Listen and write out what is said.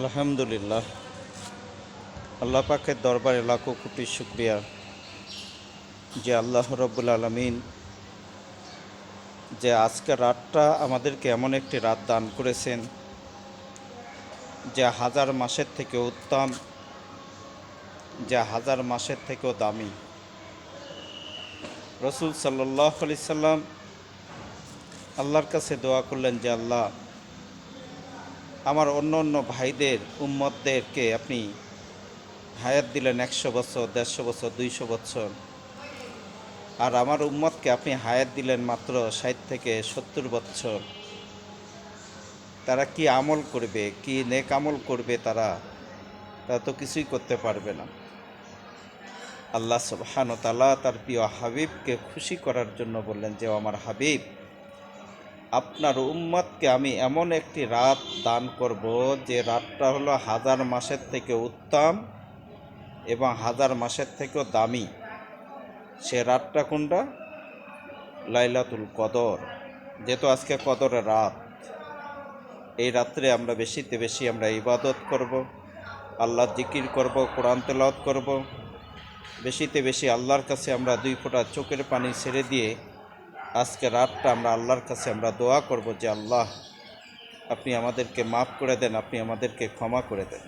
আলহামদুলিল্লাহ, আল্লাহ পাকের দরবারে লাখো কোটি শুকরিয়া যে আল্লাহ রব্বুল আলমিন যে আজকের রাতটা আমাদেরকে এমন একটি রাত দান করেছেন যে হাজার মাসের থেকে উত্তম, যে হাজার মাসের থেকেও দামি। রসুল সাল্লাল্লাহু আলাইহি সাল্লাম আল্লাহর কাছে দোয়া করলেন যে আল্লাহ, আমার অন্য অন্য ভাইদের উম্মতদেরকে আপনি হায়াত দিলেন 100 বছর, 150 বছর, 200 বছর, আর আমার উম্মতকে আপনি হায়াত দিলেন মাত্র 60 থেকে 70 বছর। তারা কি আমল করবে, কি নেক আমল করবে? তারা তো কিছুই করতে পারবে না। আল্লাহ সুবহানাহু ওয়া তাআলা তার প্রিয় হাবিবকে খুশি করার জন্য বললেন যে আমার হাবিব, আপনার উম্মতকে আমি এমন একটি রাত দান করব যে রাতটা হলো হাজার মাসের থেকে উত্তম এবং হাজার মাসের থেকেও দামি। সে রাতটা কোনটা? লাইলাতুল কদর। যেহেতু আজকে কদরের রাত, এই রাত্রে আমরা বেশিতে বেশি আমরা ইবাদত করব, আল্লাহর জিকির করব, কোরআন তেলাওয়াত করব। বেশিতে বেশি আল্লাহর কাছে আমরা 2 ফোঁটা চোখের পানি ছেড়ে দিয়ে আজকে রাতটা আমরা আল্লাহর কাছে আমরা দোয়া করব যে আল্লাহ, আপনি আমাদেরকে মাফ করে দেন, আপনি আমাদেরকে ক্ষমা করে দেন।